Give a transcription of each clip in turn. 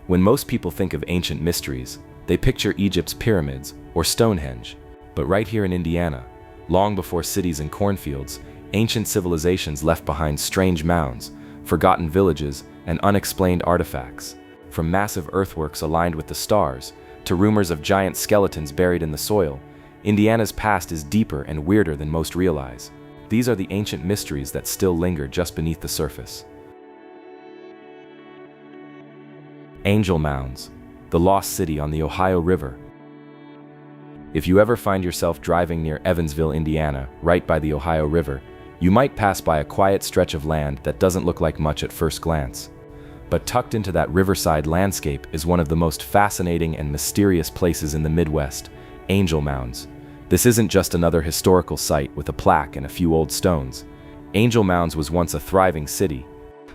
When most people think of ancient mysteries, they picture Egypt's pyramids or Stonehenge. But right here in Indiana, long before cities and cornfields, ancient civilizations left behind strange mounds, forgotten villages, and unexplained artifacts. From massive earthworks aligned with the stars, to rumors of giant skeletons buried in the soil, Indiana's past is deeper and weirder than most realize. These are the ancient mysteries that still linger just beneath the surface. Angel Mounds, the lost city on the Ohio River. If you ever find yourself driving near Evansville, Indiana, right by the Ohio River, you might pass by a quiet stretch of land that doesn't look like much at first glance. But tucked into that riverside landscape is one of the most fascinating and mysterious places in the Midwest, Angel Mounds. This isn't just another historical site with a plaque and a few old stones. Angel Mounds was once a thriving city,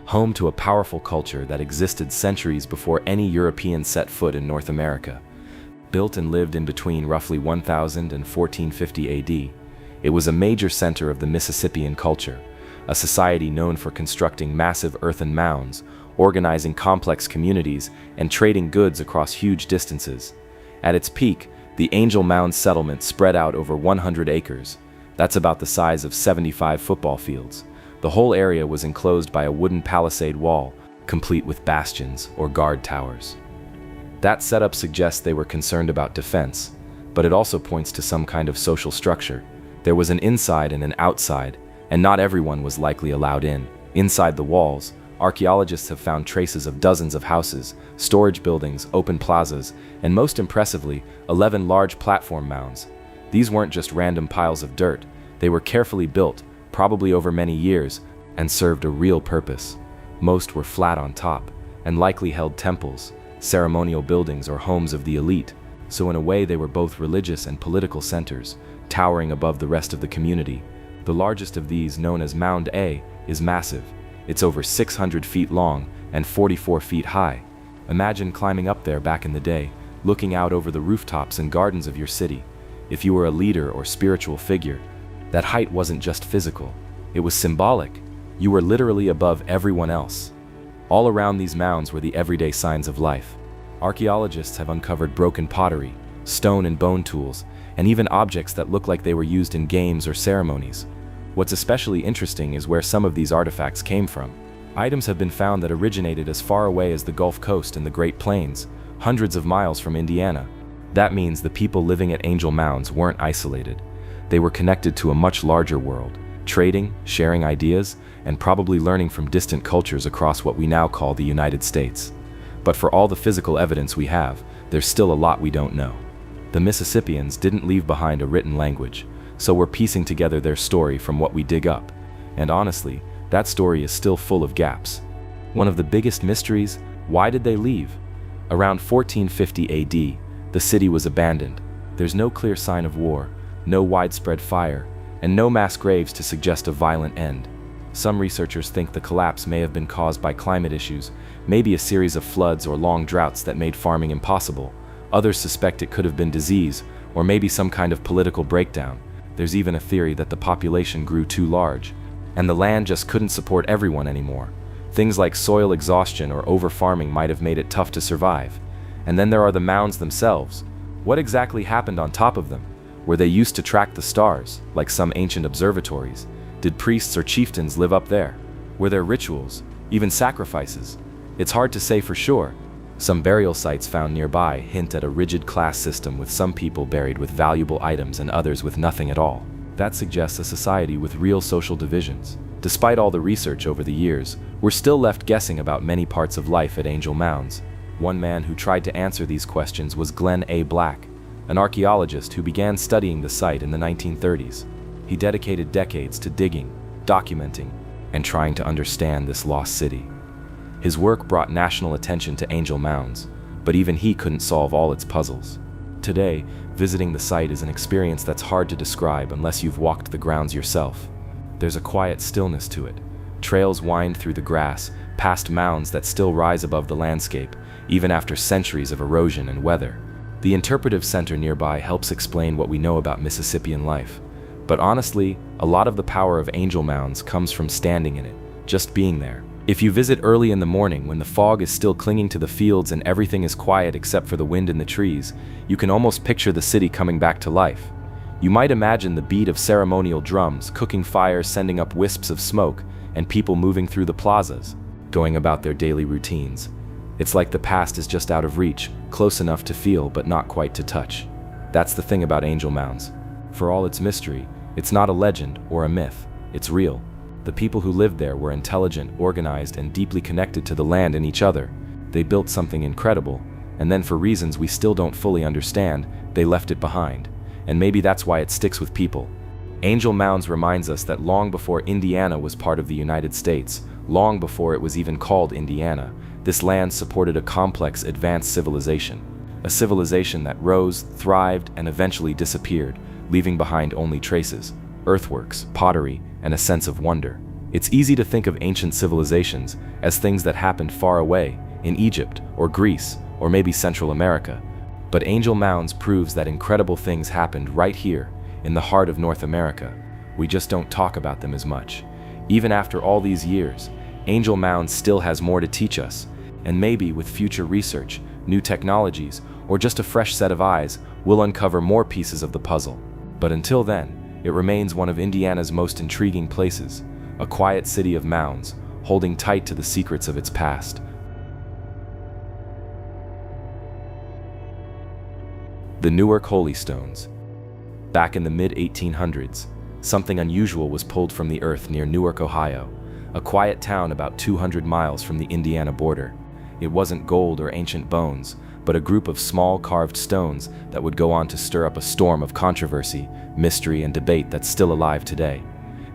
home to a powerful culture that existed centuries before any European set foot in North America. Built and lived in between roughly 1000 and 1450 AD, it was a major center of the Mississippian culture, a society known for constructing massive earthen mounds, organizing complex communities, and trading goods across huge distances. At its peak, the Angel Mounds settlement spread out over 100 acres. That's about the size of 75 football fields. The whole area was enclosed by a wooden palisade wall, complete with bastions or guard towers. That setup suggests they were concerned about defense, but it also points to some kind of social structure. There was an inside and an outside, and not everyone was likely allowed in. Inside the walls, archaeologists have found traces of dozens of houses, storage buildings, open plazas, and most impressively, 11 large platform mounds. These weren't just random piles of dirt. They were carefully built, probably over many years, and served a real purpose. Most were flat on top, and likely held temples, ceremonial buildings, or homes of the elite. So in a way they were both religious and political centers, towering above the rest of the community. The largest of these, known as Mound A, is massive. It's over 600 feet long and 44 feet high. Imagine climbing up there back in the day, looking out over the rooftops and gardens of your city. If you were a leader or spiritual figure, that height wasn't just physical, it was symbolic. You were literally above everyone else. All around these mounds were the everyday signs of life. Archaeologists have uncovered broken pottery, stone and bone tools, and even objects that look like they were used in games or ceremonies. What's especially interesting is where some of these artifacts came from. Items have been found that originated as far away as the Gulf Coast and the Great Plains, hundreds of miles from Indiana. That means the people living at Angel Mounds weren't isolated. They were connected to a much larger world, trading, sharing ideas, and probably learning from distant cultures across what we now call the United States. But for all the physical evidence we have, there's still a lot we don't know. The Mississippians didn't leave behind a written language, so we're piecing together their story from what we dig up. And honestly, that story is still full of gaps. One of the biggest mysteries, why did they leave? Around 1450 AD, the city was abandoned. There's no clear sign of war, no widespread fire, and no mass graves to suggest a violent end. Some researchers think the collapse may have been caused by climate issues, maybe a series of floods or long droughts that made farming impossible. Others suspect it could have been disease, or maybe some kind of political breakdown. There's even a theory that the population grew too large, and the land just couldn't support everyone anymore. Things like soil exhaustion or over-farming might have made it tough to survive. And then there are the mounds themselves. What exactly happened on top of them? Were they used to track the stars, like some ancient observatories? Did priests or chieftains live up there? Were there rituals, even sacrifices? It's hard to say for sure. Some burial sites found nearby hint at a rigid class system, with some people buried with valuable items and others with nothing at all. That suggests a society with real social divisions. Despite all the research over the years, we're still left guessing about many parts of life at Angel Mounds. One man who tried to answer these questions was Glenn A. Black, an archaeologist who began studying the site in the 1930s. He dedicated decades to digging, documenting, and trying to understand this lost city. His work brought national attention to Angel Mounds, but even he couldn't solve all its puzzles. Today, visiting the site is an experience that's hard to describe unless you've walked the grounds yourself. There's a quiet stillness to it. Trails wind through the grass, past mounds that still rise above the landscape, even after centuries of erosion and weather. The interpretive center nearby helps explain what we know about Mississippian life. But honestly, a lot of the power of Angel Mounds comes from standing in it, just being there. If you visit early in the morning when the fog is still clinging to the fields and everything is quiet except for the wind in the trees, you can almost picture the city coming back to life. You might imagine the beat of ceremonial drums, cooking fires sending up wisps of smoke, and people moving through the plazas, going about their daily routines. It's like the past is just out of reach, close enough to feel but not quite to touch. That's the thing about Angel Mounds. For all its mystery, it's not a legend or a myth, it's real. The people who lived there were intelligent, organized, and deeply connected to the land and each other. They built something incredible, and then for reasons we still don't fully understand, they left it behind. And maybe that's why it sticks with people. Angel Mounds reminds us that long before Indiana was part of the United States, long before it was even called Indiana, this land supported a complex, advanced civilization. A civilization that rose, thrived, and eventually disappeared, leaving behind only traces, earthworks, pottery, and a sense of wonder. It's easy to think of ancient civilizations as things that happened far away, in Egypt, or Greece, or maybe Central America. But Angel Mounds proves that incredible things happened right here, in the heart of North America. We just don't talk about them as much. Even after all these years, Angel Mounds still has more to teach us, and maybe with future research, new technologies, or just a fresh set of eyes, we'll uncover more pieces of the puzzle. But until then, it remains one of Indiana's most intriguing places, a quiet city of mounds, holding tight to the secrets of its past. The Newark Holy Stones. Back in the mid-1800s, something unusual was pulled from the earth near Newark, Ohio, a quiet town about 200 miles from the Indiana border. It wasn't gold or ancient bones, but a group of small carved stones that would go on to stir up a storm of controversy, mystery, and debate that's still alive today.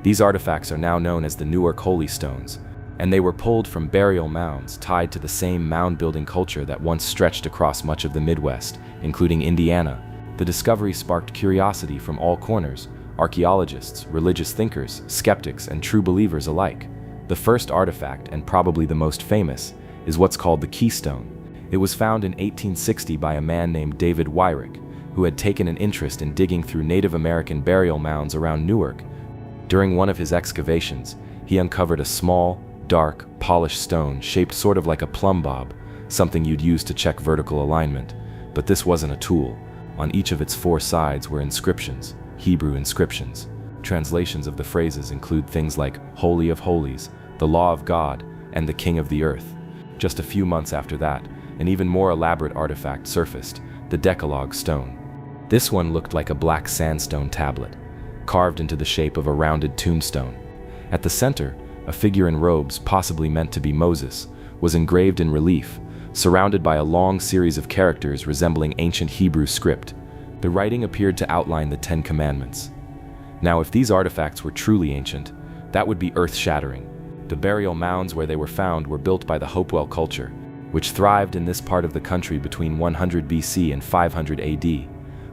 These artifacts are now known as the Newark Holy Stones, and they were pulled from burial mounds tied to the same mound-building culture that once stretched across much of the Midwest, including Indiana. The discovery sparked curiosity from all corners: archaeologists, religious thinkers, skeptics, and true believers alike. The first artifact, and probably the most famous, is what's called the Keystone. It was found in 1860 by a man named David Wyrick, who had taken an interest in digging through Native American burial mounds around Newark. During one of his excavations, he uncovered a small, dark, polished stone shaped sort of like a plumb bob, something you'd use to check vertical alignment. But this wasn't a tool. On each of its four sides were inscriptions, Hebrew inscriptions. Translations of the phrases include things like Holy of Holies, the Law of God, and the King of the Earth. Just a few months after that, an even more elaborate artifact surfaced, the Decalogue Stone. This one looked like a black sandstone tablet, carved into the shape of a rounded tombstone. At the center, a figure in robes, possibly meant to be Moses, was engraved in relief, surrounded by a long series of characters resembling ancient Hebrew script. The writing appeared to outline the Ten Commandments. Now, if these artifacts were truly ancient, that would be earth-shattering. The burial mounds where they were found were built by the Hopewell culture, which thrived in this part of the country between 100 BC and 500 AD,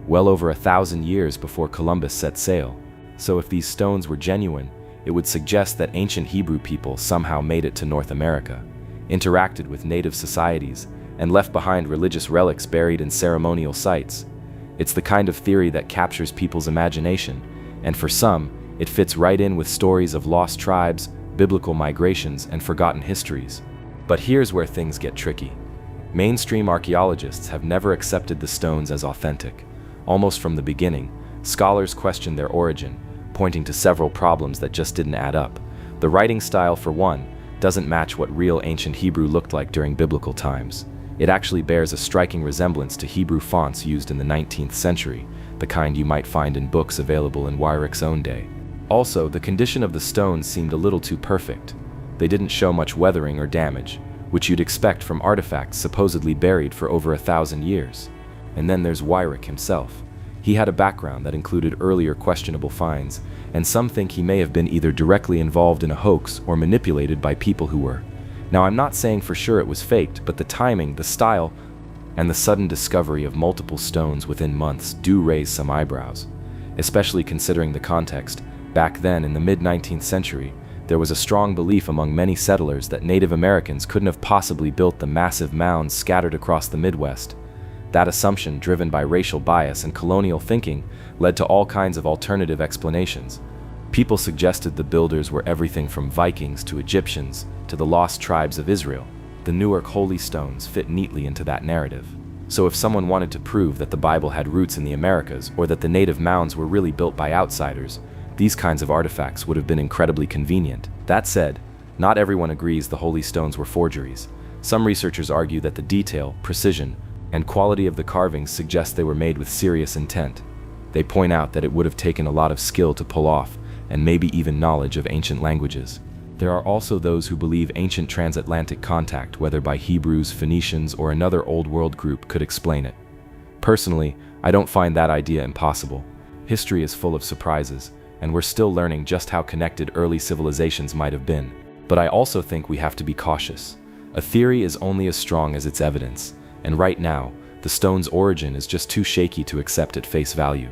well over 1,000 years before Columbus set sail. So if these stones were genuine, it would suggest that ancient Hebrew people somehow made it to North America, interacted with native societies, and left behind religious relics buried in ceremonial sites. It's the kind of theory that captures people's imagination, and for some, it fits right in with stories of lost tribes, biblical migrations, and forgotten histories. But here's where things get tricky. Mainstream archaeologists have never accepted the stones as authentic. Almost from the beginning, scholars questioned their origin, pointing to several problems that just didn't add up. The writing style, for one, doesn't match what real ancient Hebrew looked like during biblical times. It actually bears a striking resemblance to Hebrew fonts used in the 19th century, the kind you might find in books available in Wyrick's own day. Also, the condition of the stones seemed a little too perfect. They didn't show much weathering or damage, which you'd expect from artifacts supposedly buried for over 1,000 years. And then there's Wyrick himself. He had a background that included earlier questionable finds, and some think he may have been either directly involved in a hoax or manipulated by people who were. Now, I'm not saying for sure it was faked, but the timing, the style, and the sudden discovery of multiple stones within months do raise some eyebrows, especially considering the context. Back then, in the mid-19th century, there was a strong belief among many settlers that Native Americans couldn't have possibly built the massive mounds scattered across the Midwest. That assumption, driven by racial bias and colonial thinking, led to all kinds of alternative explanations. People suggested the builders were everything from Vikings to Egyptians to the lost tribes of Israel. The Newark holy stones fit neatly into that narrative. So if someone wanted to prove that the Bible had roots in the Americas or that the native mounds were really built by outsiders, these kinds of artifacts would have been incredibly convenient. That said, not everyone agrees the holy stones were forgeries. Some researchers argue that the detail, precision, and quality of the carvings suggest they were made with serious intent. They point out that it would have taken a lot of skill to pull off, and maybe even knowledge of ancient languages. There are also those who believe ancient transatlantic contact, whether by Hebrews, Phoenicians, or another Old World group, could explain it. Personally, I don't find that idea impossible. History is full of surprises, and we're still learning just how connected early civilizations might have been. But I also think we have to be cautious. A theory is only as strong as its evidence, and right now, the stone's origin is just too shaky to accept at face value.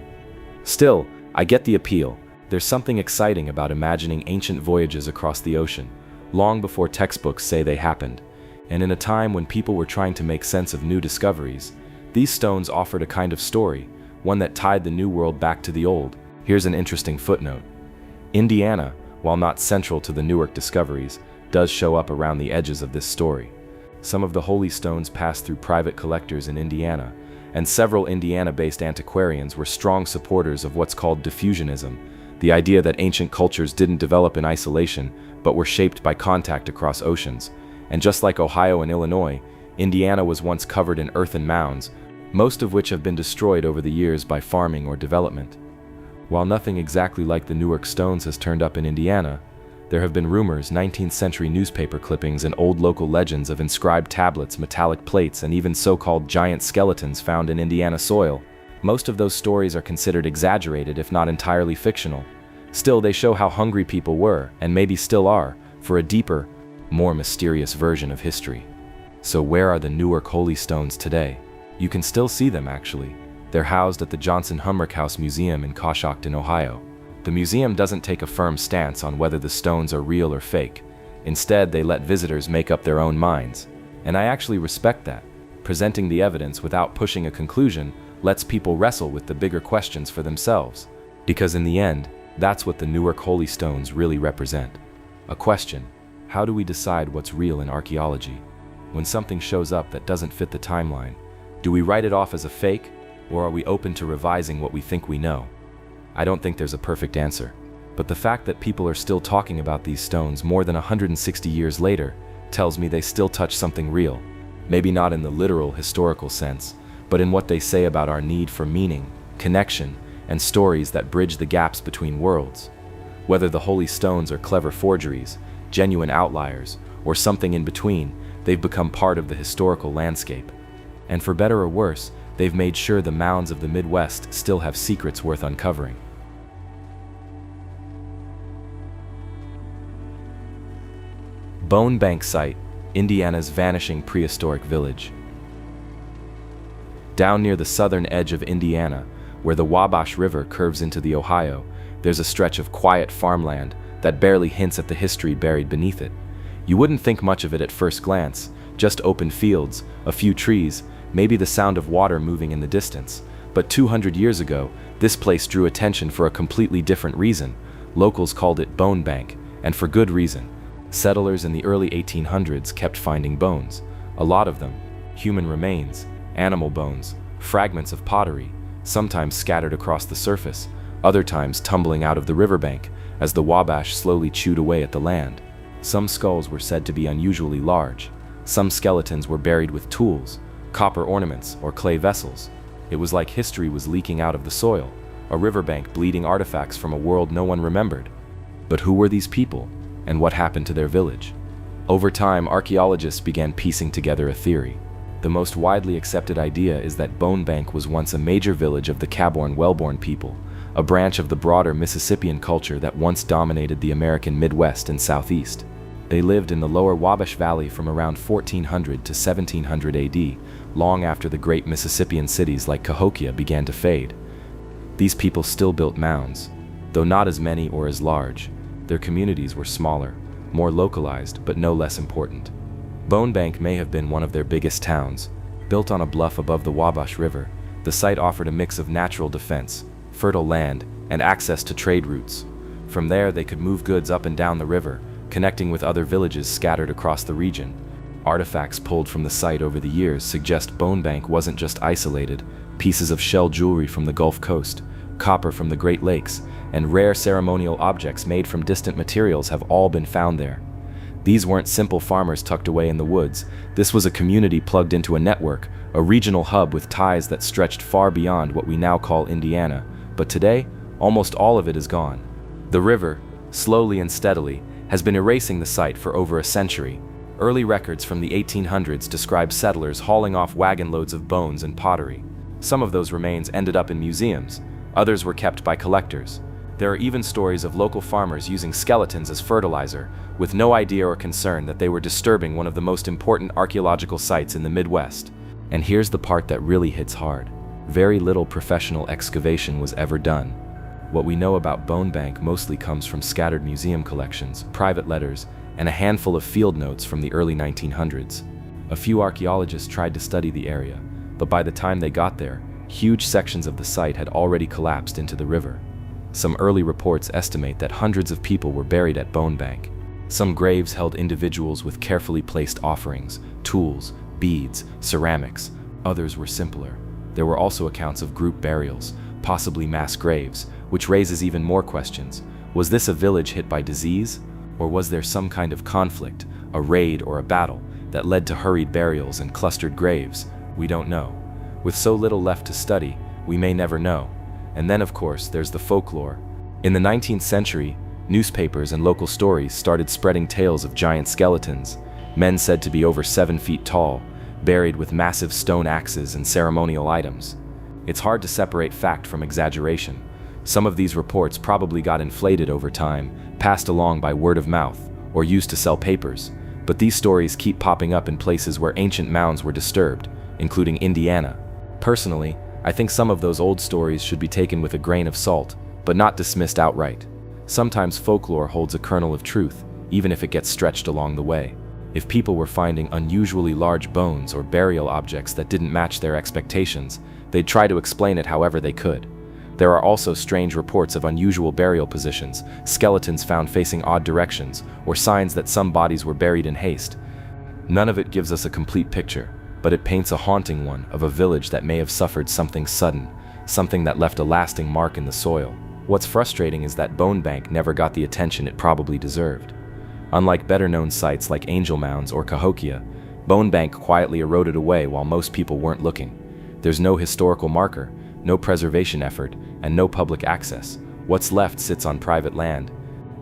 Still, I get the appeal. There's something exciting about imagining ancient voyages across the ocean, long before textbooks say they happened, and in a time when people were trying to make sense of new discoveries, these stones offered a kind of story, one that tied the new world back to the old. Here's an interesting footnote. Indiana, while not central to the Newark discoveries, does show up around the edges of this story. Some of the holy stones passed through private collectors in Indiana, and several Indiana-based antiquarians were strong supporters of what's called diffusionism, the idea that ancient cultures didn't develop in isolation, but were shaped by contact across oceans. And just like Ohio and Illinois, Indiana was once covered in earthen mounds, most of which have been destroyed over the years by farming or development. While nothing exactly like the Newark stones has turned up in Indiana, there have been rumors, 19th century newspaper clippings, and old local legends of inscribed tablets, metallic plates, and even so-called giant skeletons found in Indiana soil. Most of those stories are considered exaggerated, if not entirely fictional. Still, they show how hungry people were, and maybe still are, for a deeper, more mysterious version of history. So where are the Newark holy stones today? You can still see them, actually. They're housed at the Johnson Humrick House Museum in Coshocton, Ohio. The museum doesn't take a firm stance on whether the stones are real or fake. Instead, they let visitors make up their own minds. And I actually respect that. Presenting the evidence without pushing a conclusion lets people wrestle with the bigger questions for themselves. Because in the end, that's what the Newark holy stones really represent. A question: how do we decide what's real in archaeology? When something shows up that doesn't fit the timeline, do we write it off as a fake, or are we open to revising what we think we know? I don't think there's a perfect answer, but the fact that people are still talking about these stones more than 160 years later tells me they still touch something real. Maybe not in the literal historical sense, but in what they say about our need for meaning, connection, and stories that bridge the gaps between worlds. Whether the holy stones are clever forgeries, genuine outliers, or something in between, they've become part of the historical landscape. And for better or worse, they've made sure the mounds of the Midwest still have secrets worth uncovering. Bone Bank Site, Indiana's Vanishing Prehistoric Village. Down near the southern edge of Indiana, where the Wabash River curves into the Ohio, there's a stretch of quiet farmland that barely hints at the history buried beneath it. You wouldn't think much of it at first glance, just open fields, a few trees, maybe the sound of water moving in the distance. But 200 years ago, this place drew attention for a completely different reason. Locals called it Bone Bank, and for good reason. Settlers in the early 1800s kept finding bones, a lot of them, human remains, animal bones, fragments of pottery, sometimes scattered across the surface, other times tumbling out of the riverbank as the Wabash slowly chewed away at the land. Some skulls were said to be unusually large. Some skeletons were buried with tools, copper ornaments, or clay vessels. It was like history was leaking out of the soil, a riverbank bleeding artifacts from a world no one remembered. But who were these people, and what happened to their village? Over time, archaeologists began piecing together a theory. The most widely accepted idea is that Bone Bank was once a major village of the Caborn-Wellborn people, a branch of the broader Mississippian culture that once dominated the American Midwest and Southeast. They lived in the lower Wabash Valley from around 1400 to 1700 AD, long after the great Mississippian cities like Cahokia began to fade. These people still built mounds, though not as many or as large. Their communities were smaller, more localized, but no less important. Bone Bank may have been one of their biggest towns. Built on a bluff above the Wabash River, the site offered a mix of natural defense, fertile land, and access to trade routes. From there, they could move goods up and down the river, connecting with other villages scattered across the region. Artifacts pulled from the site over the years suggest Bone Bank wasn't just isolated. Pieces of shell jewelry from the Gulf Coast, copper from the Great Lakes, and rare ceremonial objects made from distant materials have all been found there. These weren't simple farmers tucked away in the woods. This was a community plugged into a network, a regional hub with ties that stretched far beyond what we now call Indiana. But today, almost all of it is gone. The river, slowly and steadily, has been erasing the site for over a century. Early records from the 1800s describe settlers hauling off wagon loads of bones and pottery. Some of those remains ended up in museums, others were kept by collectors. There are even stories of local farmers using skeletons as fertilizer, with no idea or concern that they were disturbing one of the most important archaeological sites in the Midwest. And here's the part that really hits hard. Very little professional excavation was ever done. What we know about Bone Bank mostly comes from scattered museum collections, private letters, and a handful of field notes from the early 1900s. A few archaeologists tried to study the area, but by the time they got there, huge sections of the site had already collapsed into the river. Some early reports estimate that hundreds of people were buried at Bone Bank. Some graves held individuals with carefully placed offerings, tools, beads, ceramics. Others were simpler. There were also accounts of group burials, possibly mass graves, which raises even more questions. Was this a village hit by disease? Or was there some kind of conflict, a raid or a battle, that led to hurried burials and clustered graves? We don't know. With so little left to study, we may never know. And then, of course, there's the folklore. In the 19th century, newspapers and local stories started spreading tales of giant skeletons, men said to be over 7 feet tall, buried with massive stone axes and ceremonial items. It's hard to separate fact from exaggeration. Some of these reports probably got inflated over time, passed along by word of mouth, or used to sell papers. But these stories keep popping up in places where ancient mounds were disturbed, including Indiana. Personally, I think some of those old stories should be taken with a grain of salt, but not dismissed outright. Sometimes folklore holds a kernel of truth, even if it gets stretched along the way. If people were finding unusually large bones or burial objects that didn't match their expectations, they'd try to explain it however they could. There are also strange reports of unusual burial positions, skeletons found facing odd directions, or signs that some bodies were buried in haste. None of it gives us a complete picture, but it paints a haunting one of a village that may have suffered something sudden, something that left a lasting mark in the soil. What's frustrating is that Bone Bank never got the attention it probably deserved. Unlike better-known sites like Angel Mounds or Cahokia, Bone Bank quietly eroded away while most people weren't looking. There's no historical marker, no preservation effort, and no public access. What's left sits on private land,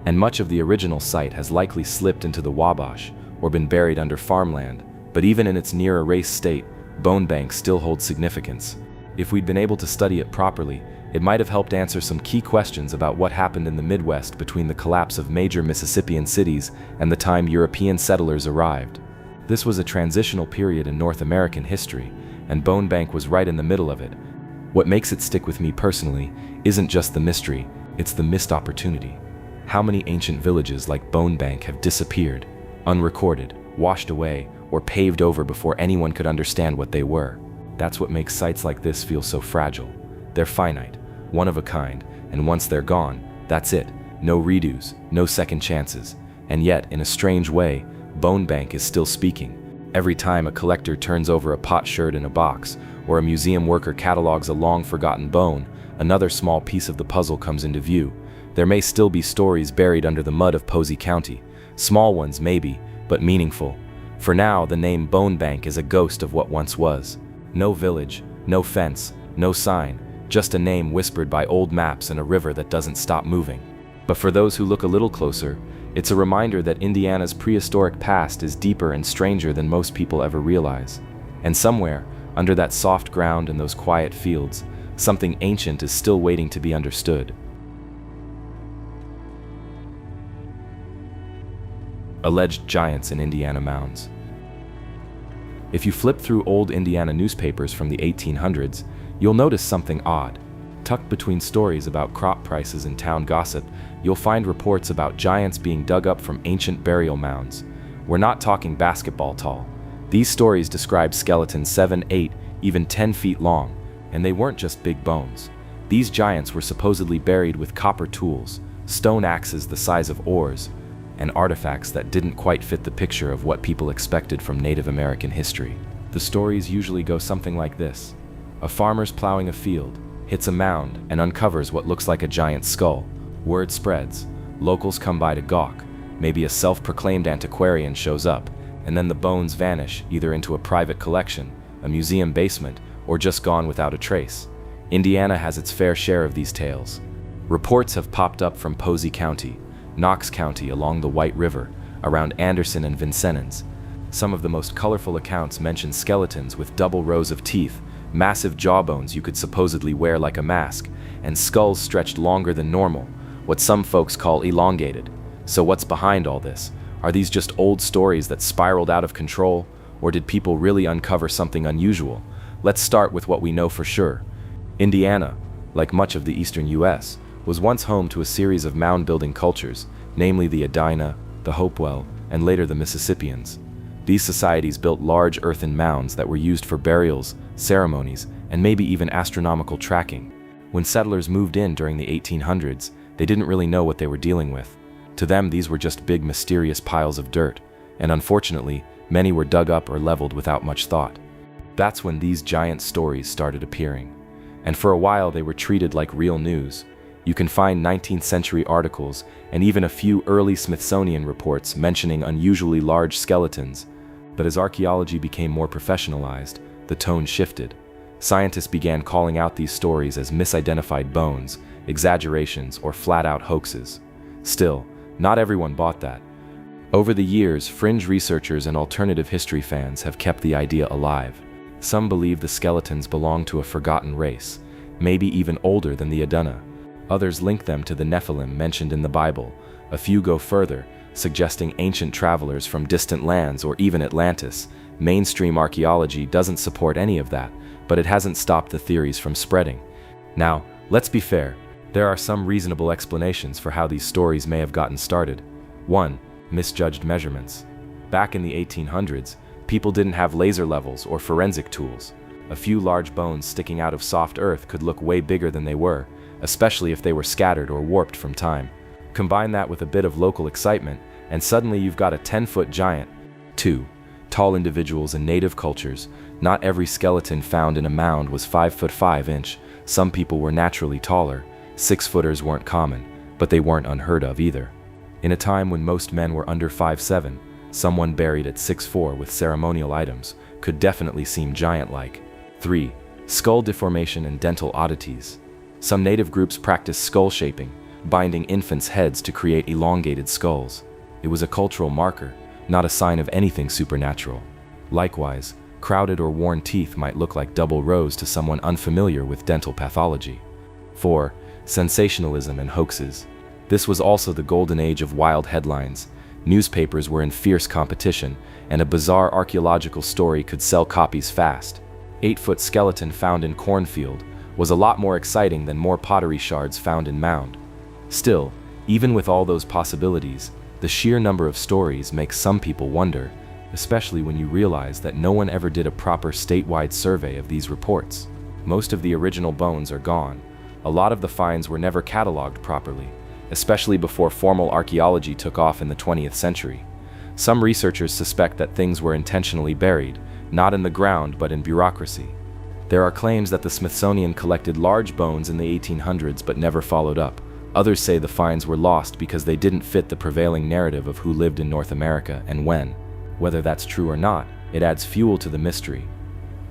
and much of the original site has likely slipped into the Wabash or been buried under farmland. But even in its near-erased state, Bone Bank still holds significance. If we'd been able to study it properly, it might have helped answer some key questions about what happened in the Midwest between the collapse of major Mississippian cities and the time European settlers arrived. This was a transitional period in North American history, and Bone Bank was right in the middle of it. What makes it stick with me personally isn't just the mystery, it's the missed opportunity. How many ancient villages like Bone Bank have disappeared, unrecorded, washed away, or paved over before anyone could understand what they were? That's what makes sites like this feel so fragile. They're finite, one of a kind, and once they're gone, that's it. No redos, no second chances. And yet, in a strange way, Bone Bank is still speaking. Every time a collector turns over a potsherd in a box, or a museum worker catalogs a long-forgotten bone, another small piece of the puzzle comes into view. There may still be stories buried under the mud of Posey County. Small ones, maybe, but meaningful. For now, the name Bone Bank is a ghost of what once was. No village, no fence, no sign, just a name whispered by old maps and a river that doesn't stop moving. But for those who look a little closer, it's a reminder that Indiana's prehistoric past is deeper and stranger than most people ever realize. And somewhere, under that soft ground and those quiet fields, something ancient is still waiting to be understood. Alleged giants in Indiana mounds. If you flip through old Indiana newspapers from the 1800s, you'll notice something odd. Tucked between stories about crop prices and town gossip, you'll find reports about giants being dug up from ancient burial mounds. We're not talking basketball tall. These stories describe skeletons 7, 8, even 10 feet long, and they weren't just big bones. These giants were supposedly buried with copper tools, stone axes the size of oars, and artifacts that didn't quite fit the picture of what people expected from Native American history. The stories usually go something like this. A farmer's plowing a field, hits a mound, and uncovers what looks like a giant skull. Word spreads. Locals come by to gawk. Maybe a self-proclaimed antiquarian shows up, and then the bones vanish either into a private collection, a museum basement, or just gone without a trace. Indiana has its fair share of these tales. Reports have popped up from Posey County, Knox County along the White River, around Anderson and Vincennes. Some of the most colorful accounts mention skeletons with double rows of teeth, massive jawbones you could supposedly wear like a mask, and skulls stretched longer than normal, what some folks call elongated. So what's behind all this? Are these just old stories that spiraled out of control, or did people really uncover something unusual? Let's start with what we know for sure. Indiana, like much of the eastern US, was once home to a series of mound-building cultures, namely the Edina, the Hopewell, and later the Mississippians. These societies built large earthen mounds that were used for burials, ceremonies, and maybe even astronomical tracking. When settlers moved in during the 1800s, they didn't really know what they were dealing with. To them, these were just big, mysterious piles of dirt, and unfortunately, many were dug up or leveled without much thought. That's when these giant stories started appearing. And for a while, they were treated like real news. You can find 19th century articles and even a few early Smithsonian reports mentioning unusually large skeletons. But as archaeology became more professionalized, the tone shifted. Scientists began calling out these stories as misidentified bones, exaggerations, or flat-out hoaxes. Still, not everyone bought that. Over the years, fringe researchers and alternative history fans have kept the idea alive. Some believe the skeletons belong to a forgotten race, maybe even older than the Edina. Others link them to the Nephilim mentioned in the Bible. A few go further, suggesting ancient travelers from distant lands or even Atlantis. Mainstream archaeology doesn't support any of that, but it hasn't stopped the theories from spreading. Now, let's be fair. There are some reasonable explanations for how these stories may have gotten started. 1. Misjudged measurements. Back in the 1800s, people didn't have laser levels or forensic tools. A few large bones sticking out of soft earth could look way bigger than they were, especially if they were scattered or warped from time. Combine that with a bit of local excitement, and suddenly you've got a 10-foot giant. 2. Tall individuals in native cultures. Not every skeleton found in a mound was 5 foot 5 inch. Some people were naturally taller. 6-footers weren't common, but they weren't unheard of either. In a time when most men were under 5'7", someone buried at 6'4" with ceremonial items could definitely seem giant-like. 3. Skull deformation and dental oddities. Some native groups practiced skull shaping, binding infants' heads to create elongated skulls. It was a cultural marker, not a sign of anything supernatural. Likewise, crowded or worn teeth might look like double rows to someone unfamiliar with dental pathology. 4. Sensationalism and hoaxes. This was also the golden age of wild headlines. Newspapers were in fierce competition, and a bizarre archaeological story could sell copies fast. 8-foot skeleton found in cornfield was a lot more exciting than more pottery shards found in mound. Still, even with all those possibilities, the sheer number of stories makes some people wonder, especially when you realize that no one ever did a proper statewide survey of these reports. Most of the original bones are gone. A lot of the finds were never cataloged properly, especially before formal archaeology took off in the 20th century. Some researchers suspect that things were intentionally buried, not in the ground but in bureaucracy. There are claims that the Smithsonian collected large bones in the 1800s but never followed up. Others say the finds were lost because they didn't fit the prevailing narrative of who lived in North America and when. Whether that's true or not, it adds fuel to the mystery.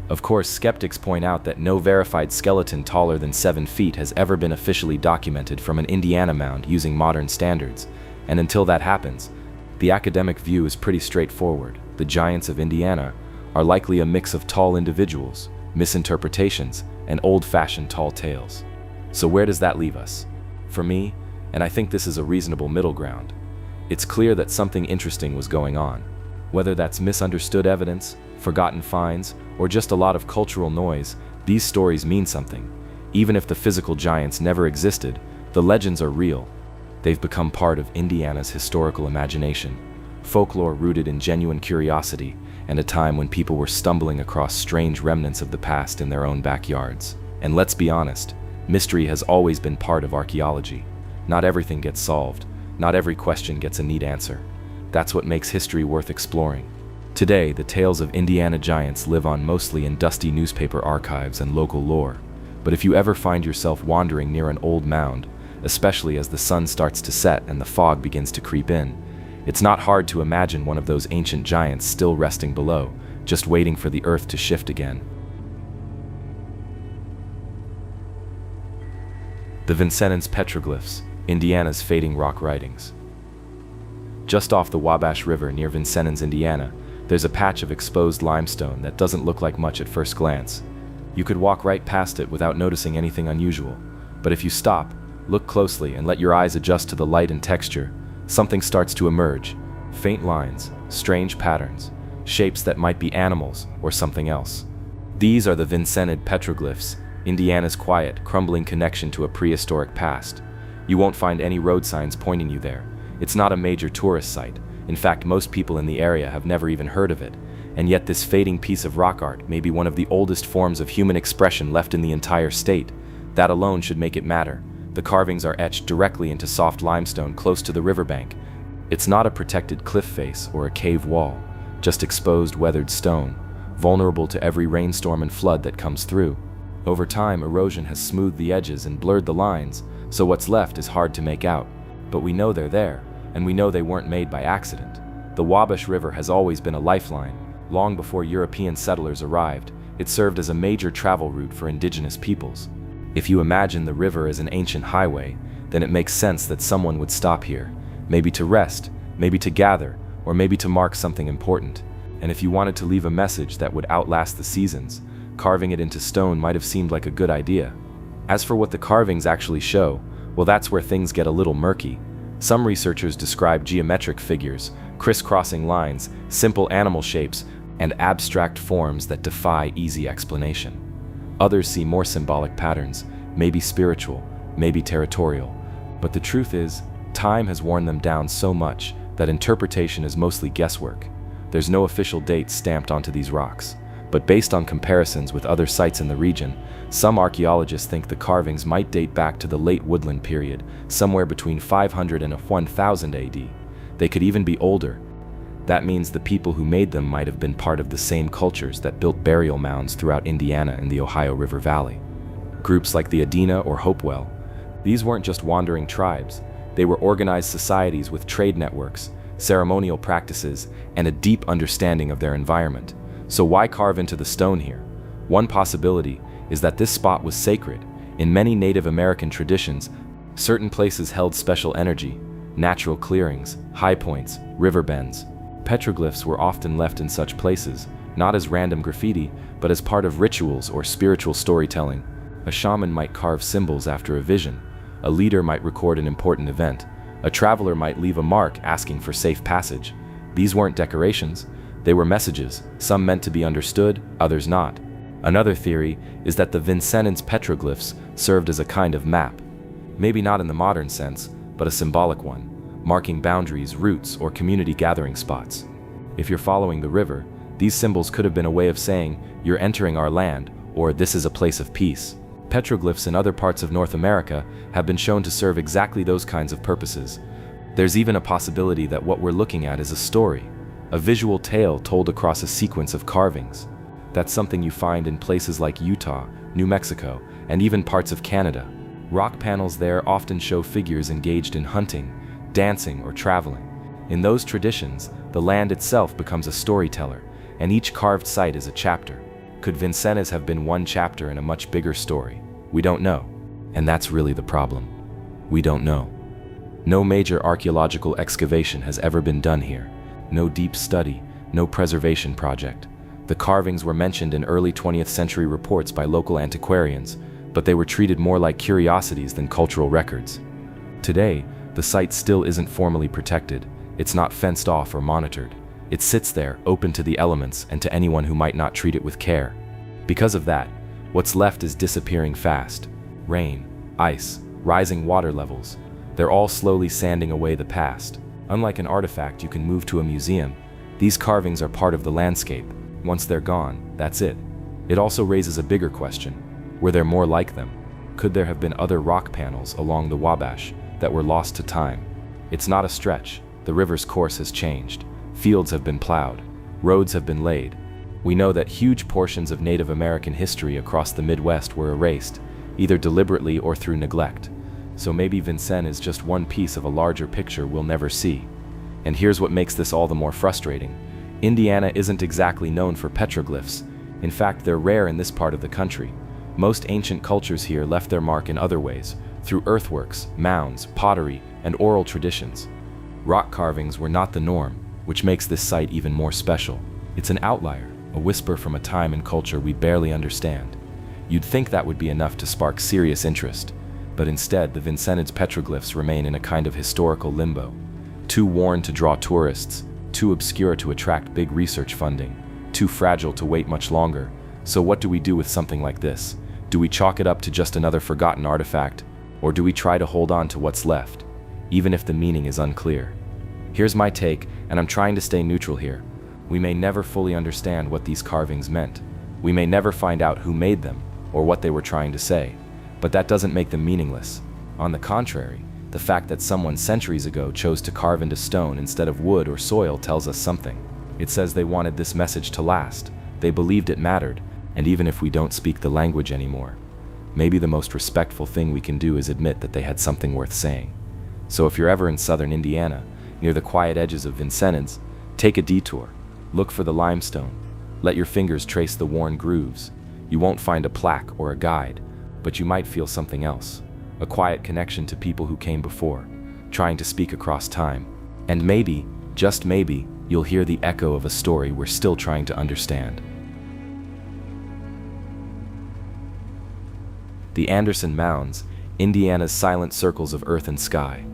Of course, skeptics point out that no verified skeleton taller than 7 feet has ever been officially documented from an Indiana mound using modern standards, and until that happens, the academic view is pretty straightforward. The giants of Indiana are likely a mix of tall individuals, misinterpretations, and old-fashioned tall tales. So where does that leave us? For me, and I think this is a reasonable middle ground, it's clear that something interesting was going on. Whether that's misunderstood evidence, forgotten finds, or just a lot of cultural noise, these stories mean something. Even if the physical giants never existed, the legends are real. They've become part of Indiana's historical imagination, folklore rooted in genuine curiosity, and a time when people were stumbling across strange remnants of the past in their own backyards. And let's be honest, mystery has always been part of archaeology. Not everything gets solved. Not every question gets a neat answer. That's what makes history worth exploring. Today, the tales of Indiana giants live on mostly in dusty newspaper archives and local lore. But if you ever find yourself wandering near an old mound, especially as the sun starts to set and the fog begins to creep in, it's not hard to imagine one of those ancient giants still resting below, just waiting for the earth to shift again. The Vincenins Petroglyphs, Indiana's fading rock writings. Just off the Wabash River near Vincennes, Indiana, there's a patch of exposed limestone that doesn't look like much at first glance. You could walk right past it without noticing anything unusual. But if you stop, look closely, and let your eyes adjust to the light and texture, something starts to emerge. Faint lines, strange patterns, shapes that might be animals or something else. These are the Vincenins Petroglyphs, Indiana's quiet, crumbling connection to a prehistoric past. You won't find any road signs pointing you there. It's not a major tourist site. In fact, most people in the area have never even heard of it. And yet this fading piece of rock art may be one of the oldest forms of human expression left in the entire state. That alone should make it matter. The carvings are etched directly into soft limestone close to the riverbank. It's not a protected cliff face or a cave wall, just exposed, weathered stone, vulnerable to every rainstorm and flood that comes through. Over time, erosion has smoothed the edges and blurred the lines, so what's left is hard to make out. But we know they're there, and we know they weren't made by accident. The Wabash River has always been a lifeline. Long before European settlers arrived, it served as a major travel route for indigenous peoples. If you imagine the river as an ancient highway, then it makes sense that someone would stop here, maybe to rest, maybe to gather, or maybe to mark something important. And if you wanted to leave a message that would outlast the seasons, carving it into stone might have seemed like a good idea. As for what the carvings actually show, well, that's where things get a little murky. Some researchers describe geometric figures, crisscrossing lines, simple animal shapes, and abstract forms that defy easy explanation. Others see more symbolic patterns, maybe spiritual, maybe territorial. But the truth is, time has worn them down so much that interpretation is mostly guesswork. There's no official date stamped onto these rocks. But based on comparisons with other sites in the region, some archaeologists think the carvings might date back to the late woodland period, somewhere between 500 and 1000 AD. They could even be older. That means the people who made them might have been part of the same cultures that built burial mounds throughout Indiana and the Ohio River Valley. Groups like the Adena or Hopewell, these weren't just wandering tribes. They were organized societies with trade networks, ceremonial practices, and a deep understanding of their environment. So why carve into the stone here? One possibility is that this spot was sacred. In many Native American traditions, certain places held special energy, natural clearings, high points, river bends. Petroglyphs were often left in such places, not as random graffiti, but as part of rituals or spiritual storytelling. A shaman might carve symbols after a vision. A leader might record an important event. A traveler might leave a mark asking for safe passage. These weren't decorations. They were messages, some meant to be understood, others not. Another theory is that the Vincenins Petroglyphs served as a kind of map. Maybe not in the modern sense, but a symbolic one, marking boundaries, routes, or community gathering spots. If you're following the river, these symbols could have been a way of saying, "You're entering our land," or "This is a place of peace." Petroglyphs in other parts of North America have been shown to serve exactly those kinds of purposes. There's even a possibility that what we're looking at is a story, a visual tale told across a sequence of carvings. That's something you find in places like Utah, New Mexico, and even parts of Canada. Rock panels there often show figures engaged in hunting, dancing, or traveling. In those traditions, the land itself becomes a storyteller, and each carved site is a chapter. Could Vincennes have been one chapter in a much bigger story? We don't know. And that's really the problem. We don't know. No major archaeological excavation has ever been done here. No deep study, no preservation project. The carvings were mentioned in early 20th century reports by local antiquarians, but they were treated more like curiosities than cultural records. Today, the site still isn't formally protected. It's not fenced off or monitored. It sits there, open to the elements and to anyone who might not treat it with care. Because of that, what's left is disappearing fast. Rain, ice, rising water levels. They're all slowly sanding away the past. Unlike an artifact you can move to a museum, these carvings are part of the landscape. Once they're gone, that's it. It also raises a bigger question. Were there more like them? Could there have been other rock panels along the Wabash that we're lost to time. It's not a stretch. The river's course has changed. Fields have been plowed. Roads have been laid. We know that huge portions of Native American history across the Midwest were erased, either deliberately or through neglect. So maybe Vincennes is just one piece of a larger picture we'll never see. And here's what makes this all the more frustrating. Indiana isn't exactly known for petroglyphs. In fact, they're rare in this part of the country. Most ancient cultures here left their mark in other ways, through earthworks, mounds, pottery, and oral traditions. Rock carvings were not the norm, which makes this site even more special. It's an outlier, a whisper from a time and culture we barely understand. You'd think that would be enough to spark serious interest, but instead the Vincenins Petroglyphs remain in a kind of historical limbo. Too worn to draw tourists, too obscure to attract big research funding, too fragile to wait much longer. So what do we do with something like this? Do we chalk it up to just another forgotten artifact, or do we try to hold on to what's left, even if the meaning is unclear? Here's my take, and I'm trying to stay neutral here. We may never fully understand what these carvings meant. We may never find out who made them, or what they were trying to say, but that doesn't make them meaningless. On the contrary, the fact that someone centuries ago chose to carve into stone instead of wood or soil tells us something. It says they wanted this message to last. They believed it mattered, and even if we don't speak the language anymore, maybe the most respectful thing we can do is admit that they had something worth saying. So if you're ever in southern Indiana, near the quiet edges of Vincennes, take a detour. Look for the limestone. Let your fingers trace the worn grooves. You won't find a plaque or a guide, but you might feel something else. A quiet connection to people who came before, trying to speak across time. And maybe, just maybe, you'll hear the echo of a story we're still trying to understand. The Anderson Mounds, Indiana's silent circles of earth and sky.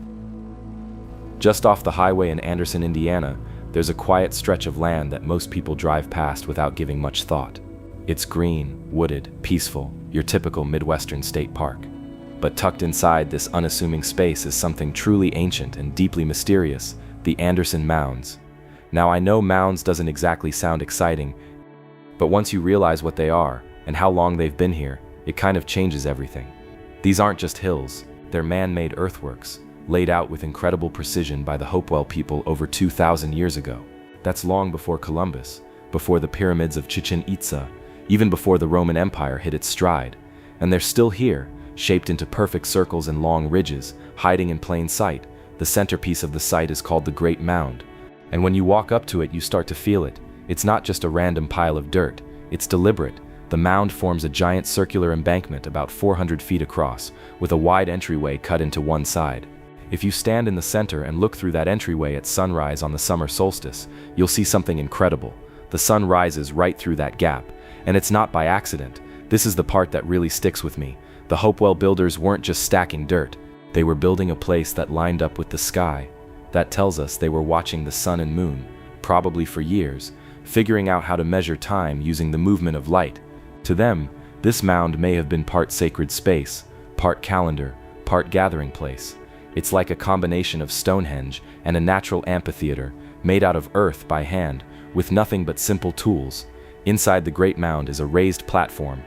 Just off the highway in Anderson, Indiana, there's a quiet stretch of land that most people drive past without giving much thought. It's green, wooded, peaceful, your typical Midwestern state park. But tucked inside this unassuming space is something truly ancient and deeply mysterious, the Anderson Mounds. Now I know mounds doesn't exactly sound exciting, but once you realize what they are and how long they've been here, it kind of changes everything. These aren't just hills, they're man-made earthworks, laid out with incredible precision by the Hopewell people over 2,000 years ago. That's long before Columbus, before the pyramids of Chichen Itza, even before the Roman Empire hit its stride. And they're still here, shaped into perfect circles and long ridges, hiding in plain sight. The centerpiece of the site is called the Great Mound. And when you walk up to it, you start to feel it. It's not just a random pile of dirt, it's deliberate. The mound forms a giant circular embankment about 400 feet across, with a wide entryway cut into one side. If you stand in the center and look through that entryway at sunrise on the summer solstice, you'll see something incredible. The sun rises right through that gap, and it's not by accident. This is the part that really sticks with me. The Hopewell builders weren't just stacking dirt. They were building a place that lined up with the sky. That tells us they were watching the sun and moon, probably for years, figuring out how to measure time using the movement of light. To them, this mound may have been part sacred space, part calendar, part gathering place. It's like a combination of Stonehenge and a natural amphitheater, made out of earth by hand, with nothing but simple tools. Inside the Great Mound is a raised platform,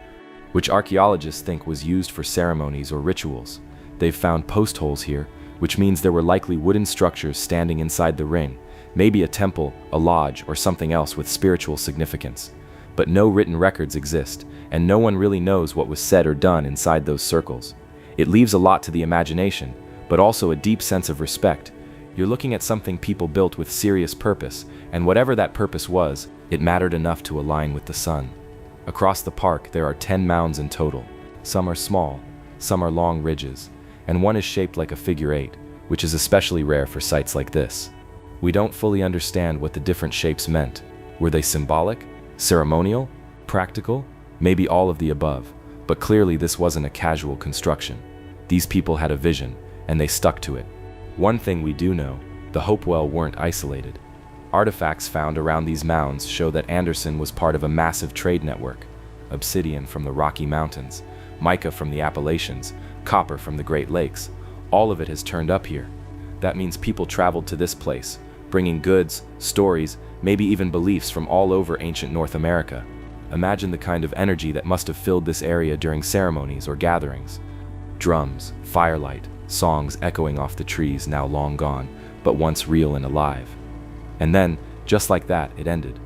which archaeologists think was used for ceremonies or rituals. They've found post holes here, which means there were likely wooden structures standing inside the ring, maybe a temple, a lodge, or something else with spiritual significance. But no written records exist, and no one really knows what was said or done inside those circles. It leaves a lot to the imagination, but also a deep sense of respect. You're looking at something people built with serious purpose, and whatever that purpose was, it mattered enough to align with the sun. Across the park, there are 10 mounds in total. Some are small, some are long ridges, and one is shaped like a figure 8, which is especially rare for sites like this. We don't fully understand what the different shapes meant. Were they symbolic, ceremonial, practical? Maybe all of the above, but clearly this wasn't a casual construction. These people had a vision, and they stuck to it. One thing we do know, the Hopewell weren't isolated. Artifacts found around these mounds show that Anderson was part of a massive trade network. Obsidian from the Rocky Mountains, mica from the Appalachians, copper from the Great Lakes, all of it has turned up here. That means people traveled to this place, bringing goods, stories, maybe even beliefs from all over ancient North America. Imagine the kind of energy that must have filled this area during ceremonies or gatherings. Drums, firelight, songs echoing off the trees now long gone, but once real and alive. And then, just like that, it ended.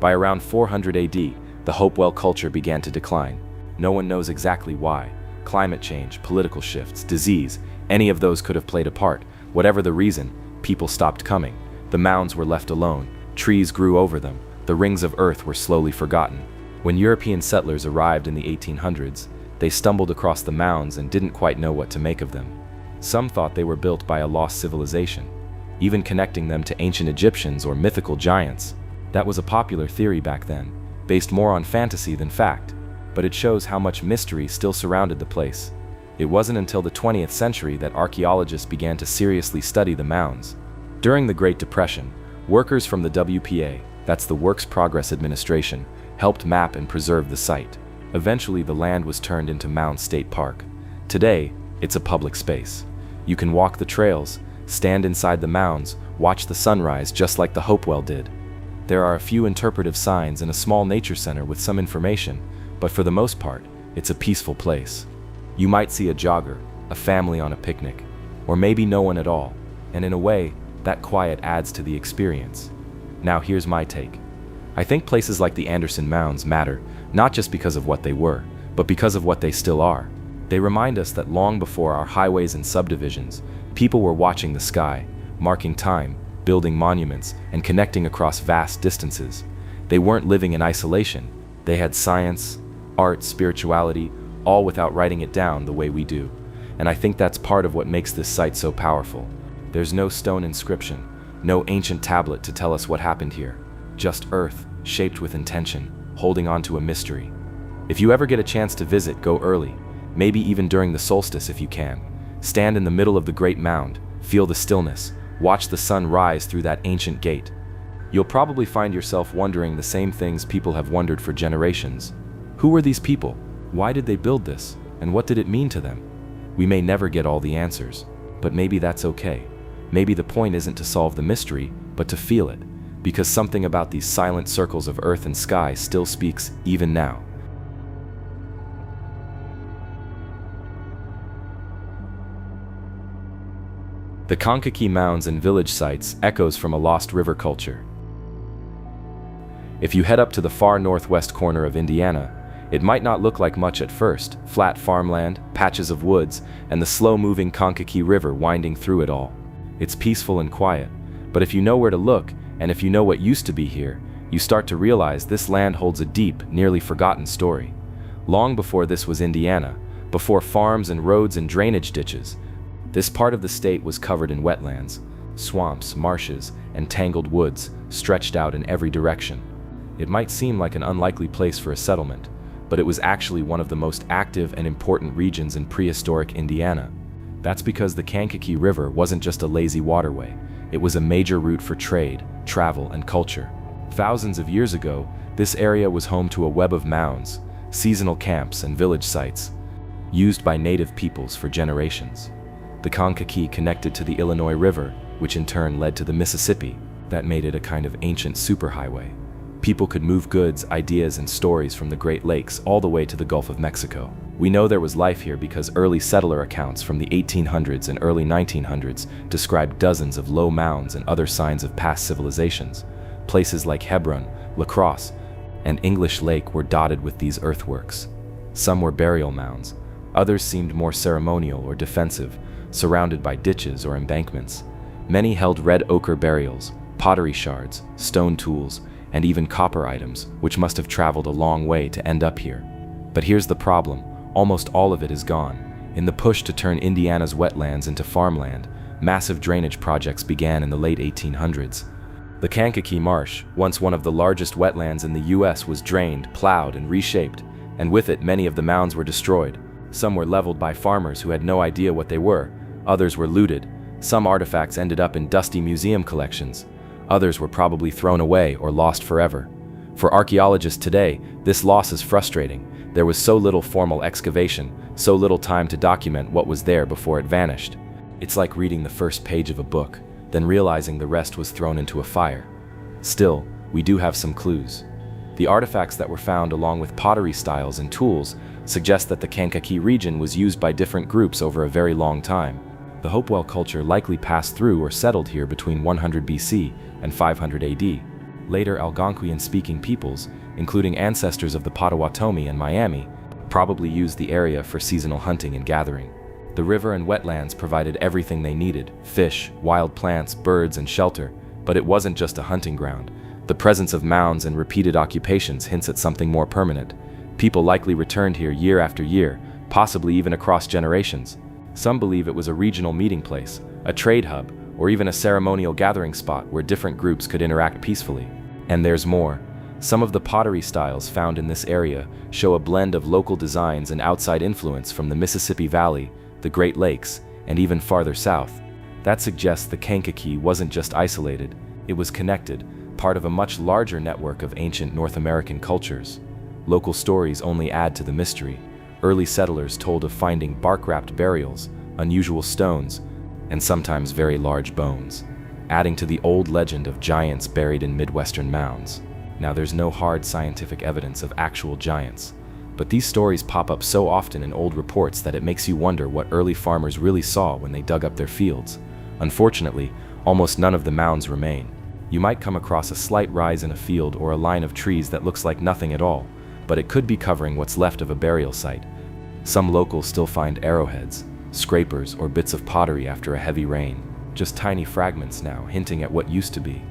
By around 400 AD, the Hopewell culture began to decline. No one knows exactly why. Climate change, political shifts, disease, any of those could have played a part. Whatever the reason, people stopped coming. The mounds were left alone, trees grew over them, the rings of earth were slowly forgotten. When European settlers arrived in the 1800s, they stumbled across the mounds and didn't quite know what to make of them. Some thought they were built by a lost civilization, even connecting them to ancient Egyptians or mythical giants. That was a popular theory back then, based more on fantasy than fact, but it shows how much mystery still surrounded the place. It wasn't until the 20th century that archaeologists began to seriously study the mounds. During the Great Depression, workers from the WPA, that's the Works Progress Administration, helped map and preserve the site. Eventually, the land was turned into Mounds State Park. Today, it's a public space. You can walk the trails, stand inside the mounds, watch the sunrise just like the Hopewell did. There are a few interpretive signs and a small nature center with some information, but for the most part, it's a peaceful place. You might see a jogger, a family on a picnic, or maybe no one at all, and in a way, that quiet adds to the experience. Now here's my take. I think places like the Anderson Mounds matter, not just because of what they were, but because of what they still are. They remind us that long before our highways and subdivisions, people were watching the sky, marking time, building monuments, and connecting across vast distances. They weren't living in isolation. They had science, art, spirituality, all without writing it down the way we do. And I think that's part of what makes this site so powerful. There's no stone inscription, no ancient tablet to tell us what happened here. Just earth, shaped with intention, holding on to a mystery. If you ever get a chance to visit, go early, maybe even during the solstice if you can. Stand in the middle of the great mound, feel the stillness, watch the sun rise through that ancient gate. You'll probably find yourself wondering the same things people have wondered for generations. Who were these people? Why did they build this? And what did it mean to them? We may never get all the answers, but maybe that's okay. Maybe the point isn't to solve the mystery, but to feel it, because something about these silent circles of earth and sky still speaks even now. The Kankakee Mounds and village sites echoes from a lost river culture. If you head up to the far northwest corner of Indiana, it might not look like much at first: flat farmland, patches of woods, and the slow-moving Kankakee River winding through it all. It's peaceful and quiet, but if you know where to look, and if you know what used to be here, you start to realize this land holds a deep, nearly forgotten story. Long before this was Indiana, before farms and roads and drainage ditches, this part of the state was covered in wetlands, swamps, marshes, and tangled woods stretched out in every direction. It might seem like an unlikely place for a settlement, but it was actually one of the most active and important regions in prehistoric Indiana. That's because the Kankakee River wasn't just a lazy waterway. It was a major route for trade, travel, and culture. Thousands of years ago, this area was home to a web of mounds, seasonal camps, and village sites, used by native peoples for generations. The Kankakee connected to the Illinois River, which in turn led to the Mississippi. That made it a kind of ancient superhighway. People could move goods, ideas, and stories from the Great Lakes all the way to the Gulf of Mexico. We know there was life here because early settler accounts from the 1800s and early 1900s described dozens of low mounds and other signs of past civilizations. Places like Hebron, La Crosse, and English Lake were dotted with these earthworks. Some were burial mounds, others seemed more ceremonial or defensive, surrounded by ditches or embankments. Many held red ochre burials, pottery shards, stone tools, and even copper items, which must have traveled a long way to end up here. But here's the problem: almost all of it is gone. In the push to turn Indiana's wetlands into farmland, massive drainage projects began in the late 1800s. The Kankakee Marsh, once one of the largest wetlands in the US, was drained, plowed, and reshaped, and with it many of the mounds were destroyed. Some were leveled by farmers who had no idea what they were, others were looted, some artifacts ended up in dusty museum collections, others were probably thrown away or lost forever. For archaeologists today, this loss is frustrating. There was so little formal excavation, so little time to document what was there before it vanished. It's like reading the first page of a book, then realizing the rest was thrown into a fire. Still, we do have some clues. The artifacts that were found, along with pottery styles and tools, suggest that the Kankakee region was used by different groups over a very long time. The Hopewell culture likely passed through or settled here between 100 BC and 500 AD. Later Algonquian-speaking peoples, including ancestors of the Potawatomi and Miami, probably used the area for seasonal hunting and gathering. The river and wetlands provided everything they needed: fish, wild plants, birds, and shelter. But it wasn't just a hunting ground. The presence of mounds and repeated occupations hints at something more permanent. People likely returned here year after year, possibly even across generations. Some believe it was a regional meeting place, a trade hub, or even a ceremonial gathering spot where different groups could interact peacefully. And there's more. Some of the pottery styles found in this area show a blend of local designs and outside influence from the Mississippi Valley, the Great Lakes, and even farther south. That suggests the Kankakee wasn't just isolated, it was connected, part of a much larger network of ancient North American cultures. Local stories only add to the mystery. Early settlers told of finding bark-wrapped burials, unusual stones, and sometimes very large bones, adding to the old legend of giants buried in Midwestern mounds. Now, there's no hard scientific evidence of actual giants, but these stories pop up so often in old reports that it makes you wonder what early farmers really saw when they dug up their fields. Unfortunately, almost none of the mounds remain. You might come across a slight rise in a field or a line of trees that looks like nothing at all, but it could be covering what's left of a burial site. Some locals still find arrowheads, scrapers, or bits of pottery after a heavy rain, just tiny fragments now, hinting at what used to be.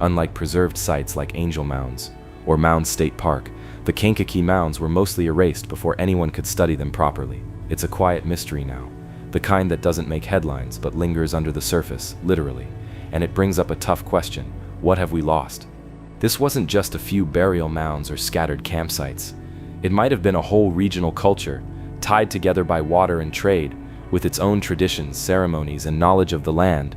Unlike preserved sites like Angel Mounds or Mounds State Park, the Kankakee Mounds were mostly erased before anyone could study them properly. It's a quiet mystery now, the kind that doesn't make headlines but lingers under the surface, literally. And it brings up a tough question: what have we lost? This wasn't just a few burial mounds or scattered campsites. It might have been a whole regional culture, tied together by water and trade, with its own traditions, ceremonies, and knowledge of the land.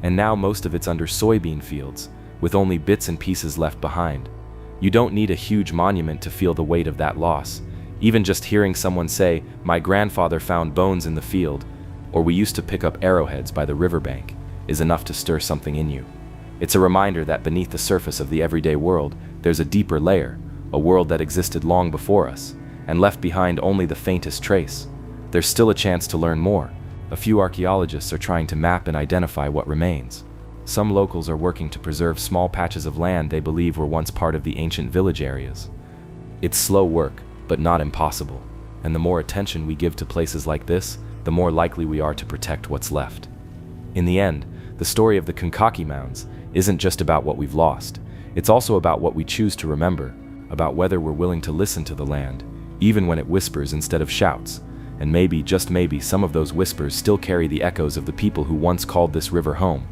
And now most of it's under soybean fields, with only bits and pieces left behind. You don't need a huge monument to feel the weight of that loss. Even just hearing someone say, "My grandfather found bones in the field," or "We used to pick up arrowheads by the riverbank," is enough to stir something in you. It's a reminder that beneath the surface of the everyday world, there's a deeper layer, a world that existed long before us, and left behind only the faintest trace. There's still a chance to learn more. A few archaeologists are trying to map and identify what remains. Some locals are working to preserve small patches of land they believe were once part of the ancient village areas. It's slow work, but not impossible. And the more attention we give to places like this, the more likely we are to protect what's left. In the end, the story of the Kankakee Mounds isn't just about what we've lost. It's also about what we choose to remember, about whether we're willing to listen to the land, even when it whispers instead of shouts. And maybe, just maybe, some of those whispers still carry the echoes of the people who once called this river home.